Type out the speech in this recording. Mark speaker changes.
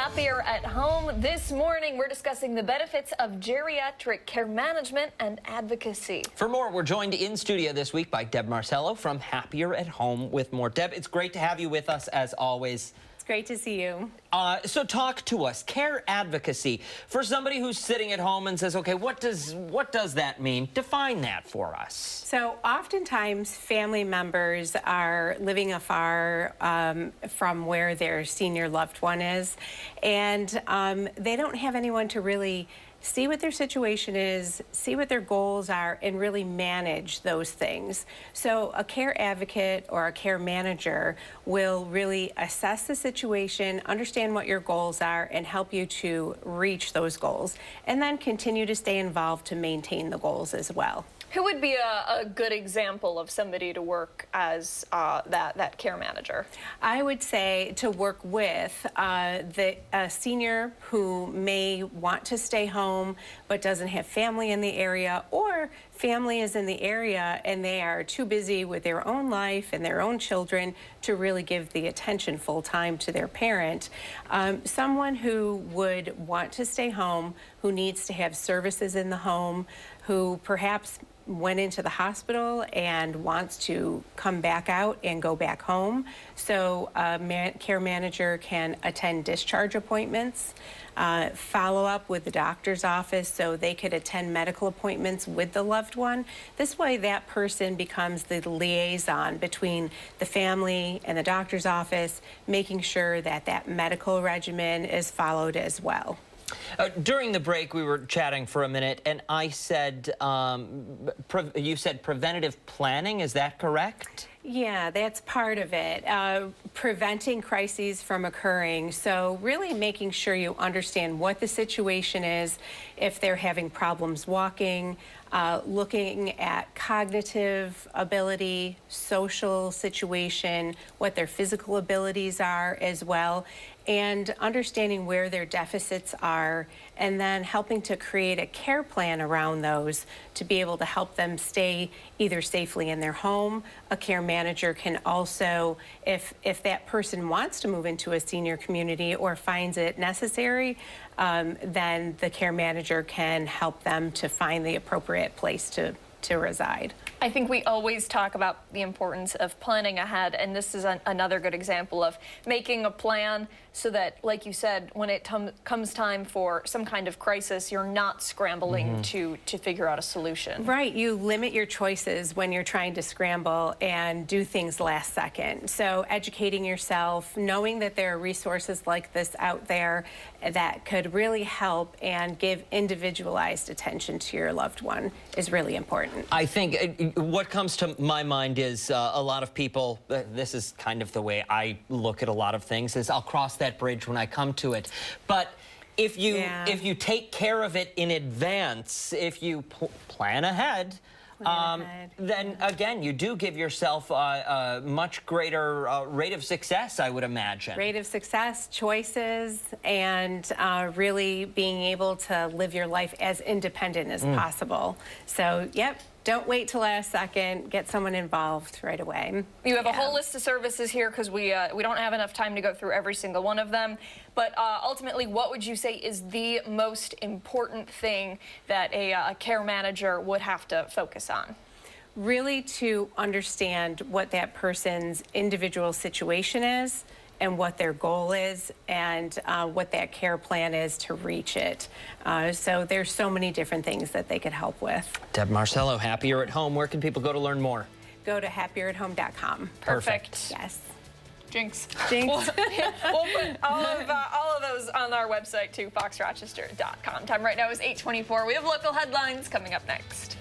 Speaker 1: Happier at Home. This morning, we're discussing the benefits of geriatric care management and advocacy.
Speaker 2: For more, we're joined in studio this week by Deb Marcello from Happier at Home with more. Deb, it's great to have you with us as always.
Speaker 3: It's great to see you.
Speaker 2: So talk to us. Care advocacy. For somebody who's sitting at home and says, okay, what does that mean? Define that for us.
Speaker 3: So oftentimes family members are living afar from where their senior loved one is, and they don't have anyone to really see what their situation is, see what their goals are, and really manage those things. So a care advocate or a care manager will really assess the situation, understand what your goals are, and help you to reach those goals, and then continue to stay involved to maintain the goals as well.
Speaker 1: Who would be a good example of somebody to work as that care manager?
Speaker 3: I would say to work with a senior who may want to stay home but doesn't have family in the area, or family is in the area and they are too busy with their own life and their own children to really give the attention full time to their parent. Someone who would want to stay home, who needs to have services in the home, who perhaps went into the hospital and wants to come back out and go back home. So a care manager can attend discharge appointments, follow up with the doctor's office so they could attend medical appointments with the loved one. This way that person becomes the liaison between the family and the doctor's office, making sure that that medical regimen is followed as well.
Speaker 2: During the break, we were chatting for a minute, and I said, you said preventative planning, is that correct?
Speaker 3: Yeah, that's part of it. Preventing crises from occurring. So really making sure you understand what the situation is, if they're having problems walking, looking at cognitive ability, social situation, what their physical abilities are as well, and understanding where their deficits are, and then helping to create a care plan around those to be able to help them stay either safely in their home. A care manager can also, if that person wants to move into a senior community or finds it necessary, then the care manager can help them to find the appropriate place to reside.
Speaker 1: I think we always talk about the importance of planning ahead, and this is another good example of making a plan so that, like you said, when it comes time for some kind of crisis, you're not scrambling to figure out a solution.
Speaker 3: Right, you limit your choices when you're trying to scramble and do things last second. So educating yourself, knowing that there are resources like this out there that could really help and give individualized attention to your loved one is really important.
Speaker 2: I think what comes to my mind is a lot of people, this is kind of the way I look at a lot of things, is I'll cross that bridge when I come to it. But if you take care of it in advance, if you plan ahead, then again, you do give yourself a much greater rate of success, I would imagine.
Speaker 3: Rate of success, choices, and really being able to live your life as independent as possible. So, yep. Don't wait till last second. Get someone involved right away.
Speaker 1: You have a whole list of services here because we don't have enough time to go through every single one of them. But ultimately, what would you say is the most important thing that a care manager would have to focus on?
Speaker 3: Really to understand what that person's individual situation is, and what their goal is, and what that care plan is to reach it. So there's so many different things that they could help with.
Speaker 2: Deb Marcello, Happier at Home. Where can people go to learn more?
Speaker 3: Go to happieratHome.com.
Speaker 1: Perfect.
Speaker 3: Yes.
Speaker 1: Jinx.
Speaker 3: Jinx.
Speaker 1: We'll put all of those on our website too, foxrochester.com. Time right now is 8:24. We have local headlines coming up next.